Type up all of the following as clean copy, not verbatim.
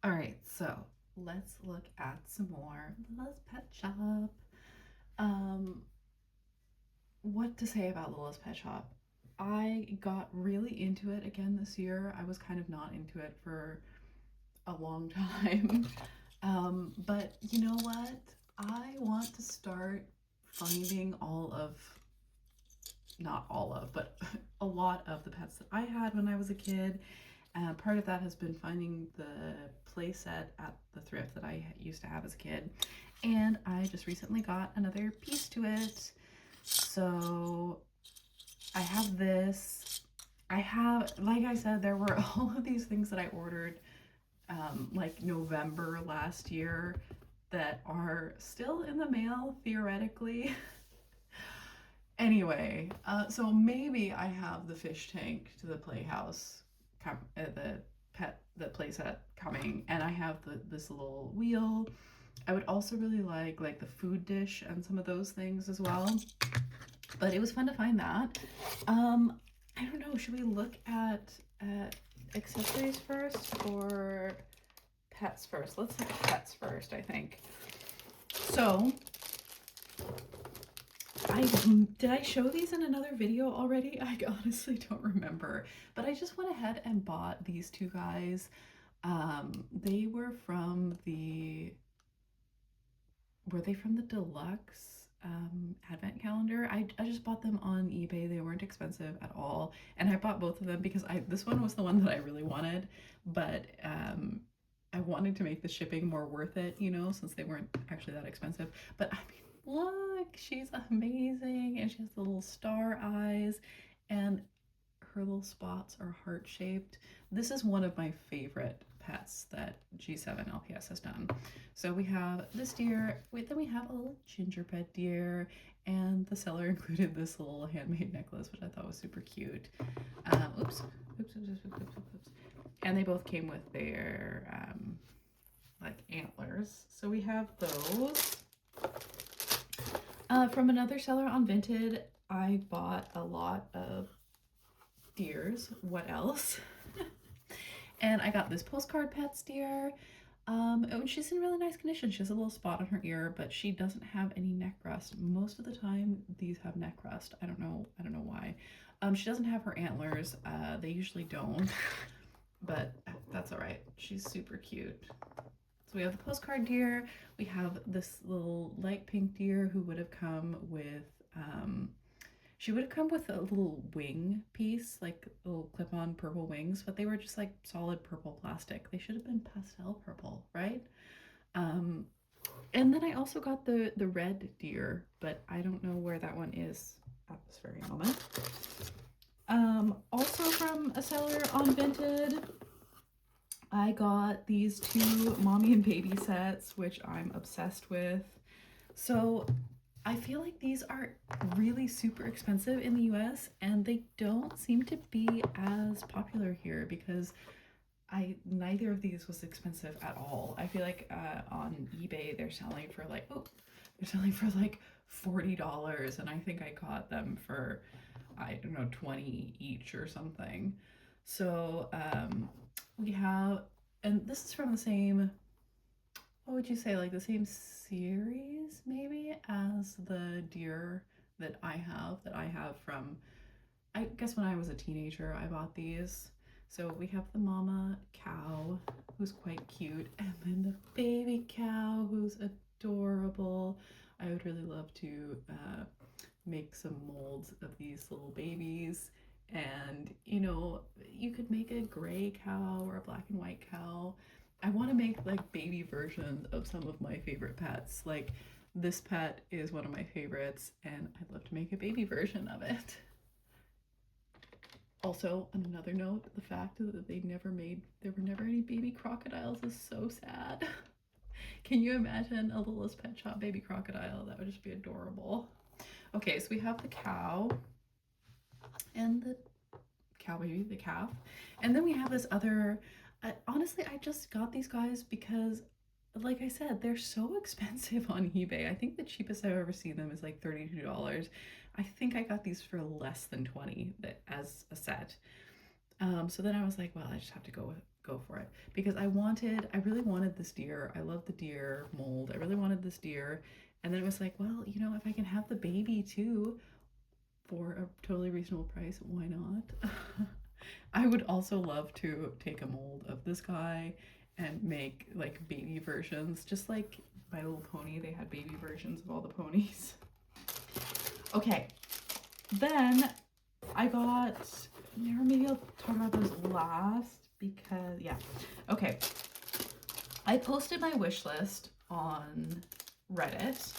All right, so let's look at some more Little's Pet Shop. Um, what to say about Little's Pet Shop? I got really into it again this year. I was kind of not into it for a long time. But you know what? I want to start finding not all of, but a lot of the pets that I had when I was a kid. Part of that has been finding the play set at the thrift that I used to have as a kid. And I just recently got another piece to it. So I have this. Like I said, there were all of these things that I ordered like November last year that are still in the mail theoretically. Anyway, so maybe I have the fish tank to the playhouse, the playset coming, and I have this little wheel. I would also really like the food dish and some of those things as well. But it was fun to find that. I don't know. Should we look at accessories first or pets first? Let's look at pets first. I think. So did I show these in another video already? I honestly don't remember. But I just went ahead and bought these two guys. They were from were they from the deluxe advent calendar? I just bought them on eBay. They weren't expensive at all. And I bought both of them because this one was the one that I really wanted, but I wanted to make the shipping more worth it, since they weren't actually that expensive. But I mean, look, she's amazing, and she has the little star eyes, and her little spots are heart-shaped. This is one of my favorite pets that G7 LPS has done. So we have this deer, then we have a little gingerbread deer, and the seller included this little handmade necklace, which I thought was super cute. Oops. And they both came with their like antlers. So we have those. From another seller on Vinted, I bought a lot of deers. What else? And I got this postcard pets deer. And she's in really nice condition. She has a little spot on her ear, but she doesn't have any neck rust. Most of the time, these have neck rust. I don't know why. She doesn't have her antlers. They usually don't, but that's all right. She's super cute. So we have the postcard deer. We have this little light pink deer who would have come with she would have come with a little wing piece, like little clip-on purple wings, but they were just like solid purple plastic. They should have been pastel purple, right? Um, and then I also got the red deer, but I don't know where that one is at this very moment. Also from a seller on Vinted, I got these two mommy and baby sets, which I'm obsessed with. So I feel like these are really super expensive in the US, and they don't seem to be as popular here because neither of these was expensive at all. I feel like on eBay they're selling for like $40, and I think I got them for, I don't know, 20 each or something. So we have, and this is from the same, what would you say, like the same series maybe as the deer that I have from, I guess when I was a teenager I bought these. So we have the mama cow, who's quite cute, and then the baby cow, who's adorable. I would really love to make some molds of these little babies, and you could make a gray cow or a black and white cow. I want to make like baby versions of some of my favorite pets. Like this pet is one of my favorites, and I'd love to make a baby version of it. Also, on another note, the fact that there were never any baby crocodiles is so sad. Can you imagine a Littlest Pet Shop baby crocodile? That would just be adorable. Okay, so we have the cow and the cow baby, the calf. And then we have this other, honestly, I just got these guys because, like I said, they're so expensive on eBay. I think the cheapest I've ever seen them is like $32. I think I got these for less than 20 as a set. So then I was like, well, I just have to go go for it. Because I really wanted this deer. I love the deer mold. I really wanted this deer. And then it was like, well, you know, if I can have the baby too for a totally reasonable price, why not? I would also love to take a mold of this guy and make like baby versions, just like My Little Pony, they had baby versions of all the ponies. Okay, then I got, maybe I'll talk about those last because, yeah. Okay, I posted my wish list on Reddit.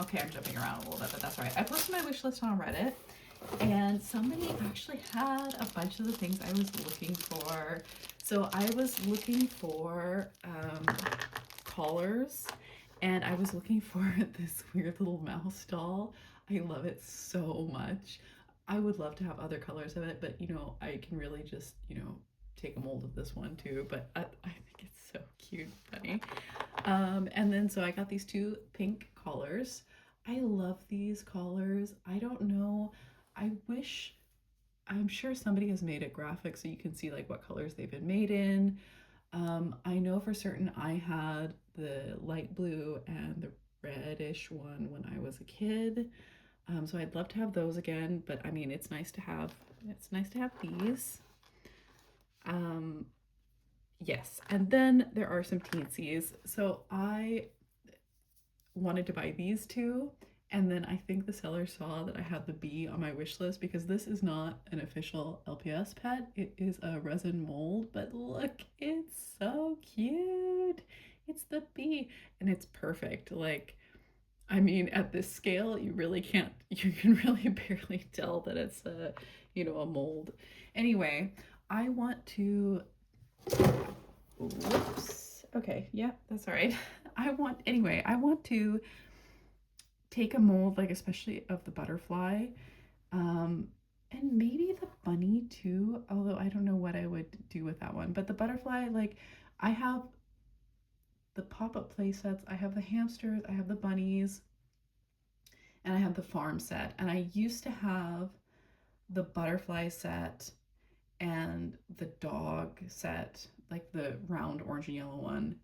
Okay, I'm jumping around a little bit, but that's all right. I posted my wish list on Reddit, and somebody actually had a bunch of the things I was looking for. So I was looking for collars, and I was looking for this weird little mouse doll. I love it so much. I would love to have other colors of it, but you know, I can really just, you know, take a mold of this one too, but I think it's so cute, funny. And then so I got these two pink collars. I love these collars. I don't know. I'm sure somebody has made it graphic so you can see like what colors they've been made in. I know for certain I had the light blue and the reddish one when I was a kid. So I'd love to have those again, but I mean, it's nice to have these. Yes, and then there are some teensies. So I wanted to buy these two, and then I think the seller saw that I had the bee on my wish list because this is not an official LPS pet. It is a resin mold, but look, it's so cute. It's the bee, and it's perfect. Like, I mean, at this scale, you can really barely tell that it's a, you know, a mold. Anyway, I want to, whoops. Okay, yeah, that's all right. I want to take a mold, like especially of the butterfly, and maybe the bunny too, although I don't know what I would do with that one. But the butterfly, like, I have the pop-up play sets, I have the hamsters, I have the bunnies, and I have the farm set. And I used to have the butterfly set and the dog set, like the round orange and yellow one,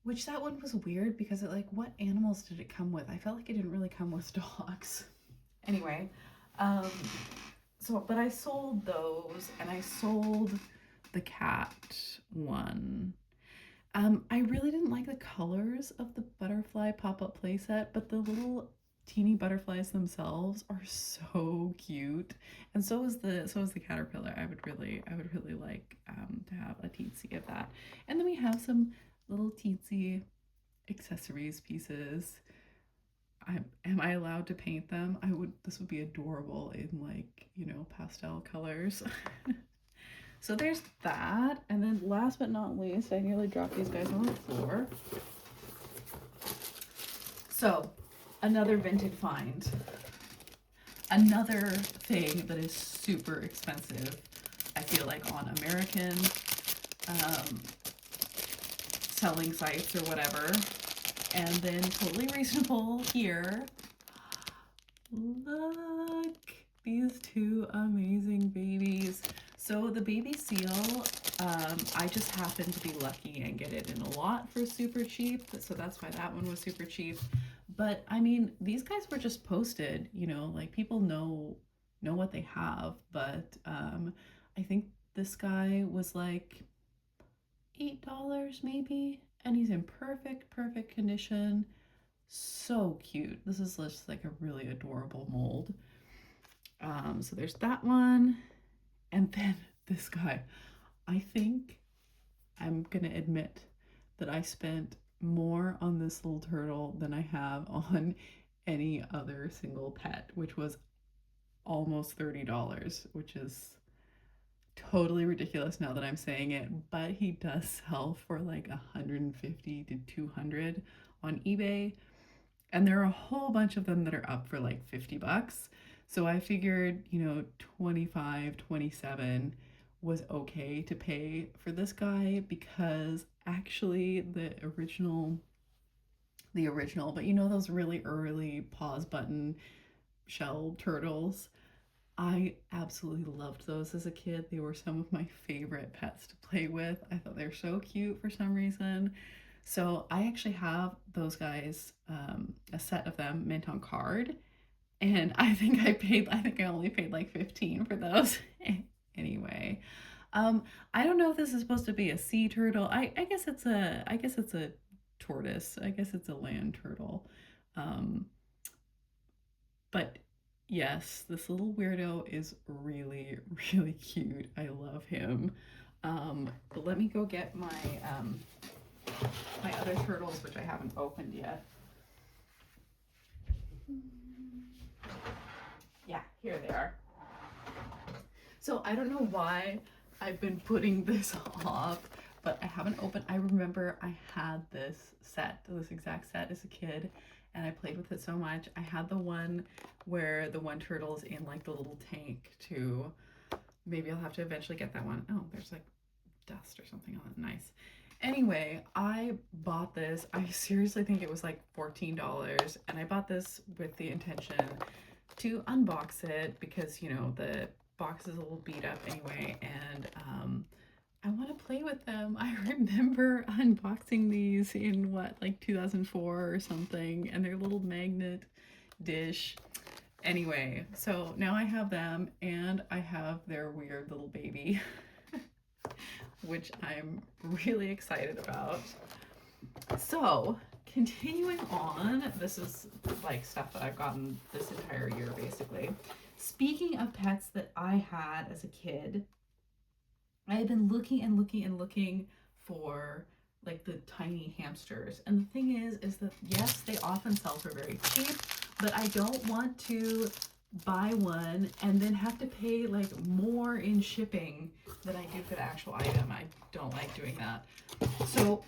which that one was weird because it, like, what animals did it come with? I felt like it didn't really come with dogs. Anyway, but I sold those, and I sold the cat one. I really didn't like the colors of the butterfly pop-up playset, but the little teeny butterflies themselves are so cute, and so is the caterpillar. I would really like to have a teensy of that. And then we have some little teensy accessories pieces. Am I allowed to paint them? This would be adorable in, like, you know, pastel colors. So there's that. And then last but not least, I nearly dropped these guys on the floor. So another vintage find. Another thing that is super expensive, I feel like, on American selling sites or whatever, and then totally reasonable here. Look, these two amazing babies. So the baby seal, I just happened to be lucky and get it in a lot for super cheap, so that's why that one was super cheap. But I mean, these guys were just posted, you know, like, people know what they have. But I think this guy was like $8 maybe, and he's in perfect condition. So cute. This is just like a really adorable mold. So there's that one. And then this guy, I think I'm gonna admit that I spent more on this little turtle than I have on any other single pet, which was almost $30, which is totally ridiculous now that I'm saying it, but he does sell for like 150 to 200 on eBay, and there are a whole bunch of them that are up for like $50. So I figured, you know, 25, 27 was okay to pay for this guy, because actually the original, but you know, those really early pause button shell turtles, I absolutely loved those as a kid. They were some of my favorite pets to play with. I thought they were so cute for some reason. So I actually have those guys, a set of them mint on card. And I think I only paid like 15 for those. Anyway, I don't know if this is supposed to be a sea turtle. I guess it's a tortoise. I guess it's a land turtle. Um, but yes, this little weirdo is really, really cute. I love him. But let me go get my other turtles, which I haven't opened yet. Yeah, here they are. So I don't know why I've been putting this off, but I haven't opened. I remember I had this exact set as a kid, and I played with it so much. I had the one where the one turtle's in like the little tank too. Maybe I'll have to eventually get that one. Oh, there's like dust or something on it. Nice. Anyway, I bought this. I seriously think it was like $14, and I bought this with the intention to unbox it because, you know, the box is a little beat up anyway, and I want to play with them. I remember unboxing these in what, like 2004 or something, and their little magnet dish. Anyway, so now I have them, and I have their weird little baby, which I'm really excited about. So, continuing on, this is like stuff that I've gotten this entire year basically. Speaking of pets that I had as a kid, I had been looking and looking and looking for like the tiny hamsters. And the thing is that yes, they often sell for very cheap, but I don't want to buy one and then have to pay like more in shipping than I do for the actual item. I don't like doing that. So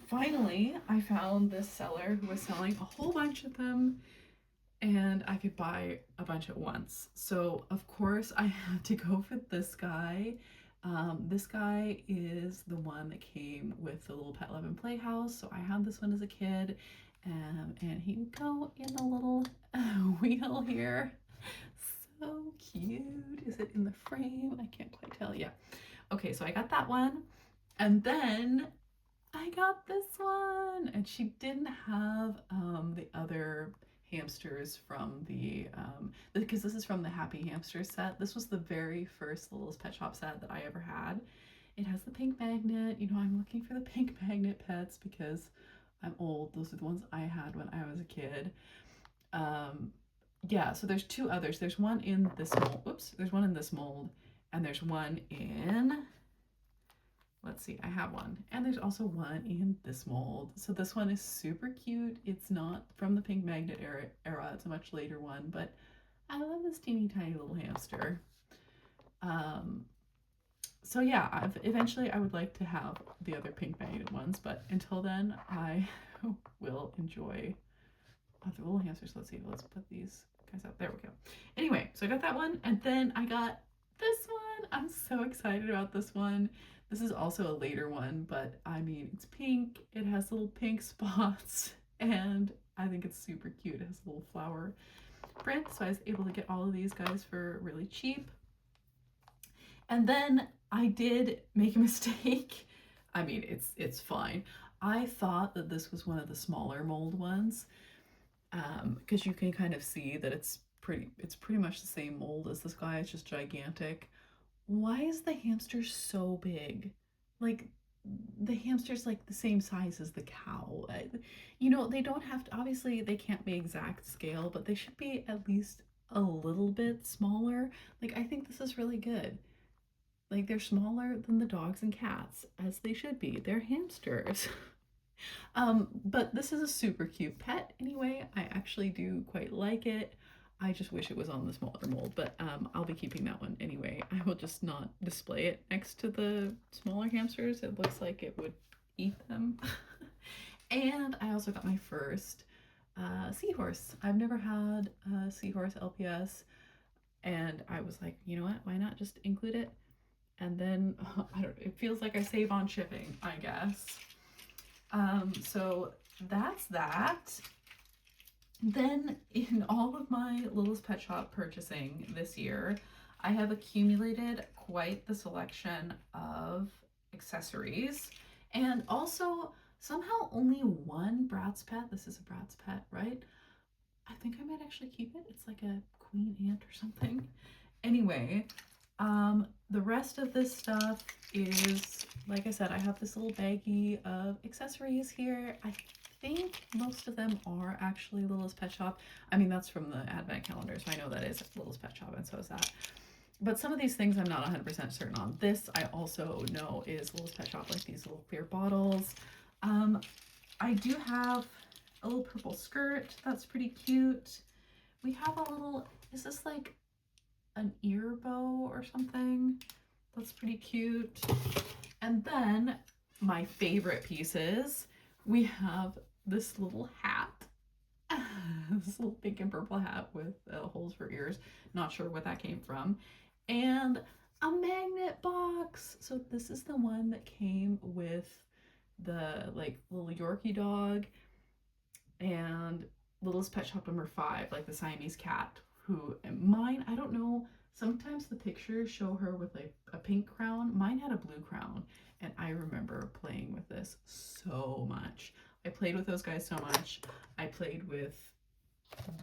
finally, I found this seller who was selling a whole bunch of them, and I could buy a bunch at once. So, of course, I had to go for this guy. This guy is the one that came with the little Pet Lovin' Playhouse. So, I had this one as a kid, and he would go in the little wheel here. So cute. Is it in the frame? I can't quite tell. Yeah. Okay, so I got that one. And then I got this one, and she didn't have the other hamsters from the because this is from the Happy Hamster set. This was the very first Littlest Pet Shop set that I ever had. It has the pink magnet. You know, I'm looking for the pink magnet pets because I'm old. Those are the ones I had when I was a kid. Yeah, so there's two others. There's one in this mold. Oops, there's one in this mold, and there's one in, let's see, I have one. And there's also one in this mold. So this one is super cute. It's not from the pink magnet era. It's a much later one, but I love this teeny tiny little hamster. So yeah, eventually I would like to have the other pink magnet ones, but until then I will enjoy other little hamsters. Let's see, let's put these guys out. There we go. Anyway, so I got that one, and then I got this one. I'm so excited about this one. This is also a later one, but I mean, it's pink. It has little pink spots, and I think it's super cute. It has a little flower print, so I was able to get all of these guys for really cheap. And then I did make a mistake. I mean, it's fine. I thought that this was one of the smaller mold ones, because you can kind of see that it's pretty much the same mold as this guy. It's just gigantic. Why is the hamster so big? Like, the hamster's like the same size as the cow. You know, they don't have to, obviously they can't be exact scale, but they should be at least a little bit smaller. Like, I think this is really good. Like, they're smaller than the dogs and cats, as they should be. They're hamsters. But this is a super cute pet anyway. I actually do quite like it. I just wish it was on the smaller mold, but I'll be keeping that one anyway. I will just not display it next to the smaller hamsters. It looks like it would eat them. And I also got my first seahorse. I've never had a seahorse LPS, and I was like, you know what? Why not just include it? And then I don't. It feels like I save on shipping, I guess. So that's that. Then in all of my Littlest Pet Shop purchasing this year, I have accumulated quite the selection of accessories, and also somehow only one Bratz pet. This is a Bratz pet, right? I think I might actually keep it. It's like a queen ant or something. Anyway, the rest of this stuff is, like I said, I have this little baggie of accessories here. I think most of them are actually Littlest Pet Shop. I mean, that's from the advent calendar, so I know that is Littlest Pet Shop, and so is that. But some of these things I'm not 100% certain on. This I also know is Littlest Pet Shop, like these little clear bottles. I do have a little purple skirt. That's pretty cute. We have a little, is this like an ear bow or something? That's pretty cute. And then my favorite pieces, we have this little hat. This little pink and purple hat with holes for ears. Not sure what that came from. And a magnet box. So this is the one that came with the like little Yorkie dog and Littlest Pet Shop number 5, like the Siamese cat. Who mine, I don't know. Sometimes the pictures show her with like a pink crown. Mine had a blue crown, and I remember playing with this so much. I played with those guys so much. I played with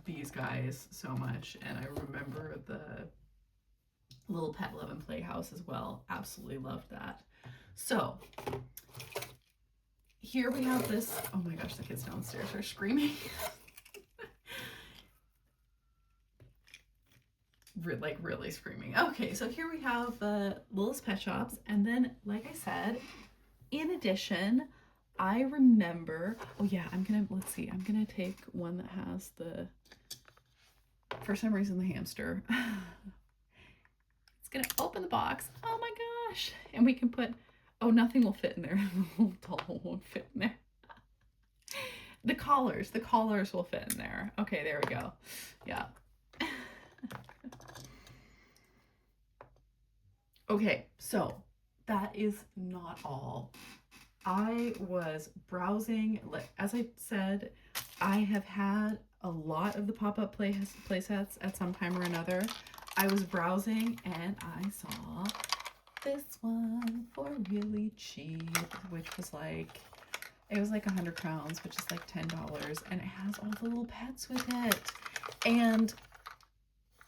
these guys so much, and I remember the Little Pet Love and Playhouse as well. Absolutely loved that. So here we have this. Oh my gosh, the kids downstairs are screaming. Like really screaming. Okay, so here we have the Littlest Pet Shops, and then, like I said, in addition, I remember. Oh yeah, let's see. I'm gonna take one that has the. For some reason, the hamster. It's gonna open the box. Oh my gosh! And we can put. Oh, nothing will fit in there. The little doll won't fit in there. The collars will fit in there. Okay, there we go. Yeah. Okay, so that is not all. I was browsing, as I said, I have had a lot of the pop-up play sets at some time or another. I was browsing and I saw this one for really cheap, which was like, it was like 100 crowns, which is like $10, and it has all the little pets with it. And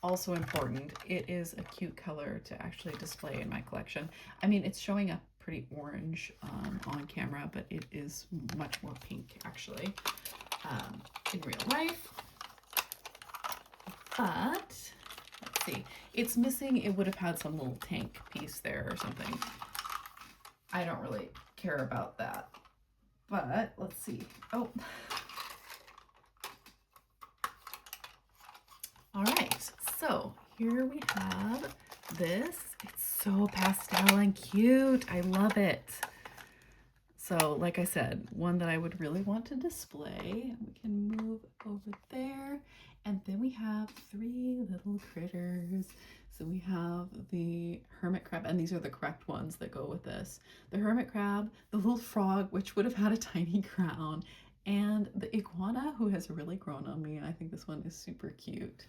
also important, it is a cute color to actually display in my collection. I mean, it's showing up pretty orange on camera, but it is much more pink actually in real life. But let's see, it's missing. It would have had some little tank piece there or something. I don't really care about that, but let's see. Oh, all right, so here we have this. It's so pastel and cute. I love it. So like I said, one that I would really want to display. We can move over there. And then we have 3 little critters. So we have the hermit crab, and these are the correct ones that go with this. The hermit crab, the little frog, which would have had a tiny crown, and the iguana, who has really grown on me. I think this one is super cute.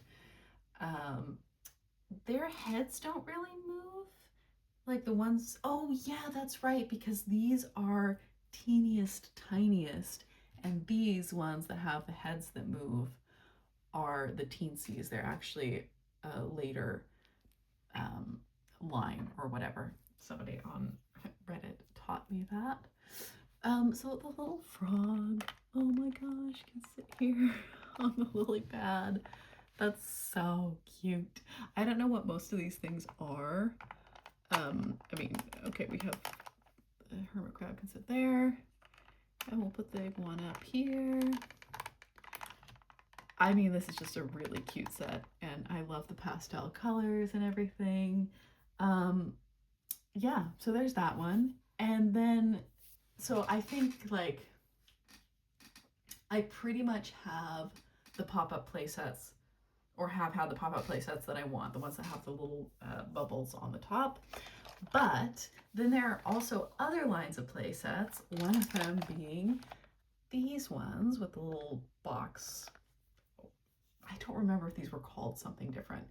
Their heads don't really move like the ones. Oh yeah, that's right, because these are teeniest, tiniest, and these ones that have the heads that move are the teensies. They're actually a later line or whatever. Somebody on Reddit taught me that. So the little frog, oh my gosh, can sit here on the lily pad. That's so cute. I don't know what most of these things are. I mean, okay, we have the hermit crab can sit there, and we'll put the iguana up here. I mean, this is just a really cute set, and I love the pastel colors and everything. Yeah, so there's that one. And then, so I think like I pretty much have the pop-up play sets, or have had the pop-up play sets that I want, the ones that have the little bubbles on the top. But then there are also other lines of play sets, one of them being these ones with the little box I don't remember if these were called something different.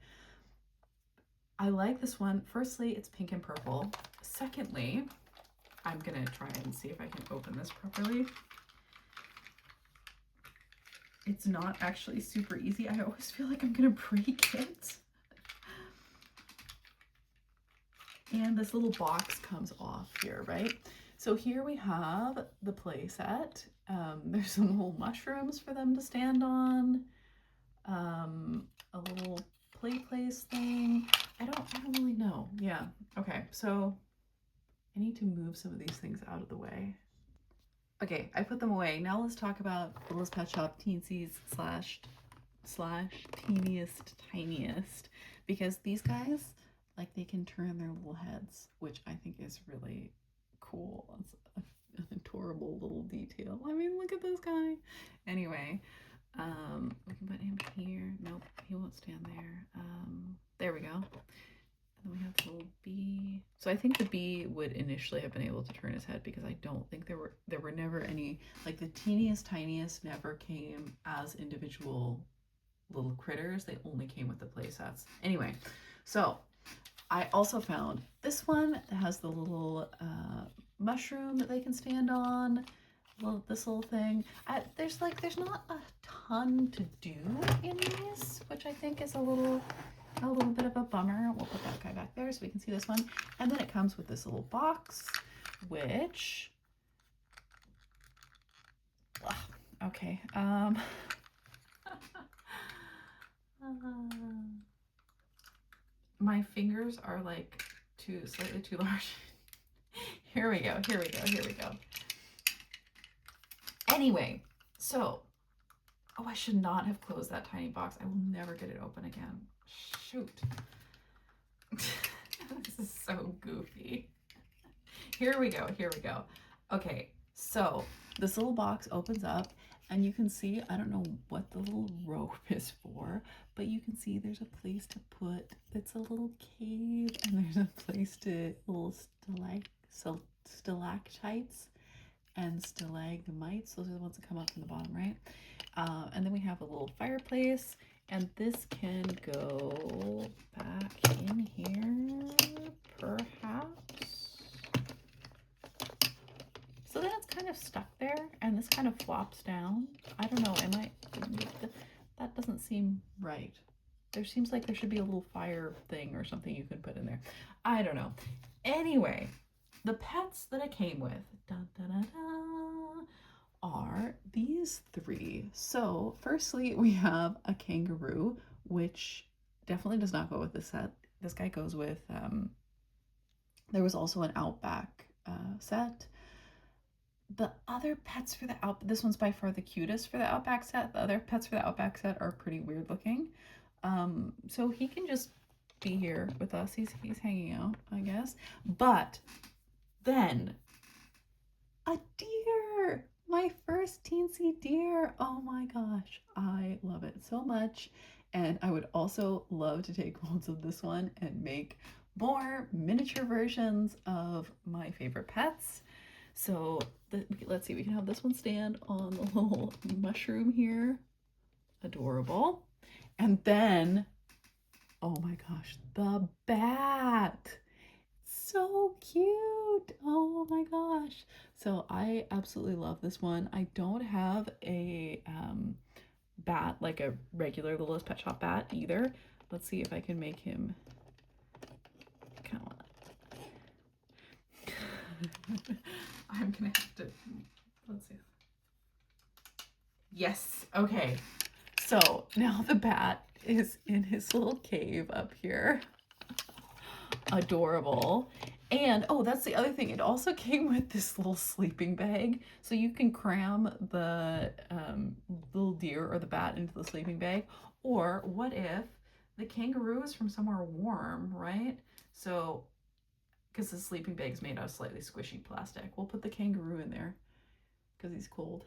I like this one. Firstly, it's pink and purple. Secondly, I'm gonna try and see if I can open this properly. It's not actually super easy. I always feel like I'm gonna break it. And this little box comes off here, right? So here we have the play set. There's some little mushrooms for them to stand on. A little play place thing. I don't really know. Yeah. Okay. So I need to move some of these things out of the way. Okay, I put them away. Now let's talk about Littlest Pet Shop Teensies slash teeniest tiniest, because these guys, like, they can turn their little heads, which I think is really cool. It's an adorable little detail. I mean, look at this guy. Anyway, we can put him here. Nope, he won't stand there. There we go. And then we have the little bee. So I think the bee would initially have been able to turn his head, because I don't think there were never any, like, the teeniest tiniest never came as individual little critters. They only came with the play sets. Anyway, so I also found this one that has the little mushroom that they can stand on. This little thing. There's not a ton to do in these, which I think is a little bit of a bummer. We'll put that guy back there so we can see this one. And then it comes with this little box, which, okay. My fingers are like slightly too large. Here we go. Anyway, so, I should not have closed that tiny box. I will never get it open again. Shoot. This is so goofy. Here we go. Okay, so this little box opens up, and you can see, I don't know what the little rope is for, but you can see there's a place to put, it's a little cave, and there's a place to little stalactites and stalagmites. Those are the ones that come up from the bottom, right? And then we have a little fireplace, and this can go back in here, perhaps. So then it's kind of stuck there, and this kind of flops down. I don't know, that doesn't seem right. There seems like there should be a little fire thing or something you can put in there. I don't know. Anyway, the pets that it came with, are these three. So firstly, we have a kangaroo, which definitely does not go with this set. This guy goes with, there was also an Outback set. The other pets for this one's by far the cutest for the Outback set. The other pets for the Outback set are pretty weird looking. So he can just be here with us. He's hanging out, I guess. But then a deer, my first teensy deer. Oh my gosh, I love it so much. And I would also love to take molds of this one and make more miniature versions of my favorite pets. So let's see, we can have this one stand on the little mushroom here. Adorable. And then, oh my gosh, the bat. So cute. Oh my gosh. So I absolutely love this one. I don't have a bat, like a regular Littlest Pet Shop bat either. Let's see if I can make him kind of I'm gonna have to, let's see. Yes, okay. So now the bat is in his little cave up here. Adorable. And oh, that's the other thing. It also came with this little sleeping bag. So you can cram the little deer or the bat into the sleeping bag. Or what if the kangaroo is from somewhere warm, right? So, because the sleeping bag is made out of slightly squishy plastic, we'll put the kangaroo in there because he's cold.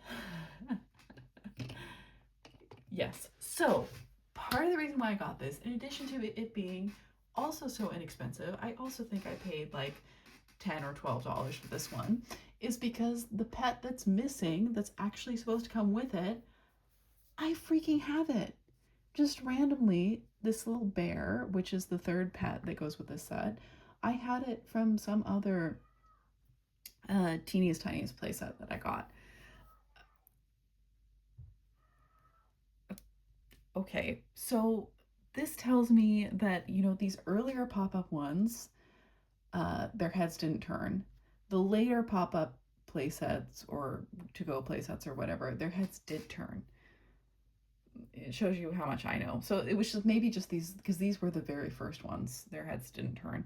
Yes. So part of the reason why I got this, in addition to it being also so inexpensive, I also think I paid like $10 or $12 for this one, is because the pet that's missing, that's actually supposed to come with it, I freaking have it. just randomly, this little bear, which is the third pet that goes with this set, I had it from some other teeniest tiniest playset that I got. Okay, so this tells me that, you know, these earlier pop-up ones, their heads didn't turn. The later pop-up playsets or to-go playsets or whatever, their heads did turn. It shows you how much I know. So it was just maybe just these, because these were the very first ones. Their heads didn't turn.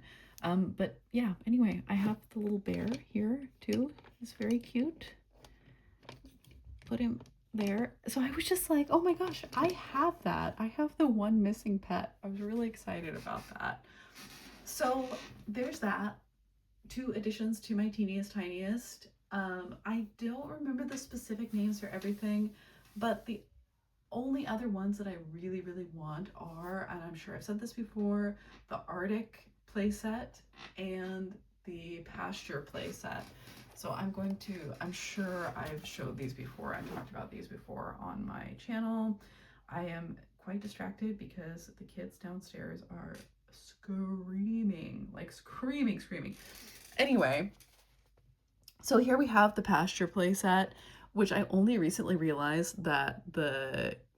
But yeah, anyway, I have the little bear here too. He's very cute. Put him there. So I was just like, oh my gosh, I have that. I have the one missing pet. I was really excited about that. So there's that. 2 additions to my teeniest tiniest. I don't remember the specific names for everything, but the only other ones that I really, really want are, and I'm sure I've said this before, the Arctic playset and the Pasture playset. So I'm sure I've showed these before and talked about these before on my channel. I am quite distracted because the kids downstairs are screaming, like screaming. Anyway, so here we have the Pasture playset, which I only recently realized that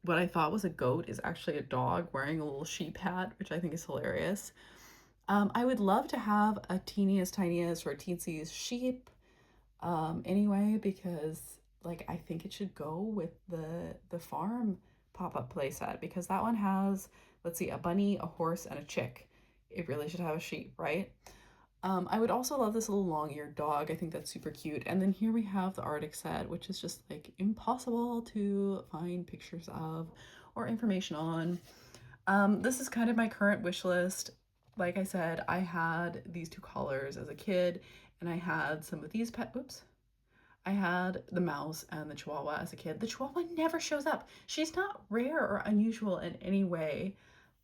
what I thought was a goat is actually a dog wearing a little sheep hat, which I think is hilarious. I would love to have a teeniest tiniest or teensiest sheep anyway, because like I think it should go with the farm pop-up playset, because that one has, let's see, a bunny, a horse, and a chick. It really should have a sheep, right? I would also love this little long-eared dog. I think that's super cute. And then here we have the Arctic set, which is just like impossible to find pictures of or information on. This is kind of my current wish list. Like I said, I had these 2 collars as a kid, and I had some of these oops. I had the mouse and the chihuahua as a kid. The chihuahua never shows up. She's not rare or unusual in any way.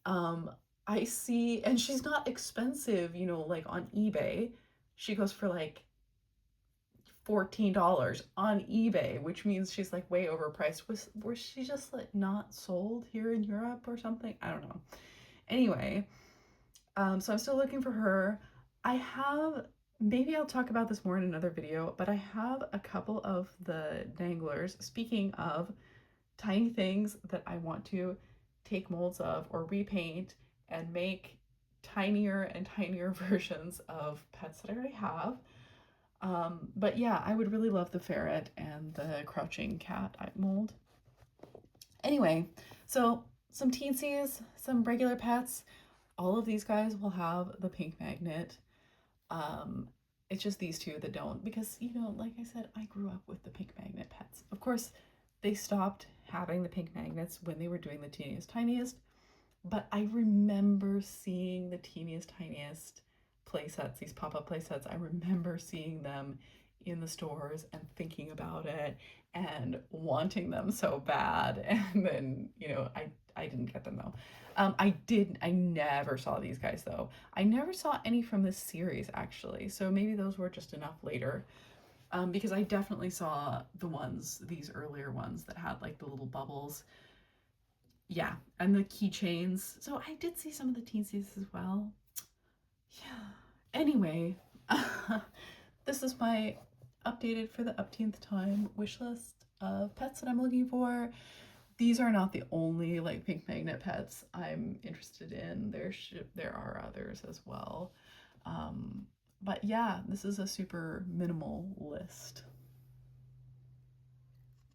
Um, I see, and she's not expensive, you know, like on eBay. She goes for like $14 on eBay, which means she's like way overpriced. Was she just like not sold here in Europe or something? I don't know. Anyway, so I'm still looking for her. I have, maybe I'll talk about this more in another video, but I have a couple of the danglers. Speaking of tiny things that I want to take molds of or repaint and make tinier and tinier versions of pets that I already have. But yeah, I would really love the ferret and the crouching cat mold. Anyway, so some teensies, some regular pets. All of these guys will have the pink magnet. Um, it's just these 2 that don't, because, you know, like I said, I grew up with the pink magnet pets. Of course, they stopped having the pink magnets when they were doing the teeniest tiniest, but I remember seeing the teeniest tiniest playsets, these pop-up playsets. I remember seeing them in the stores and thinking about it and wanting them so bad. And then, you know, I didn't get them though. I never saw these guys though. I never saw any from this series actually. So maybe those were just enough later. Because I definitely saw these earlier ones that had like the little bubbles. Yeah, and the keychains. So I did see some of the teensies as well. Yeah. Anyway, this is my updated for the upteenth time wish list of pets that I'm looking for. These are not the only like pink magnet pets I'm interested in. There are others as well. But yeah, this is a super minimal list.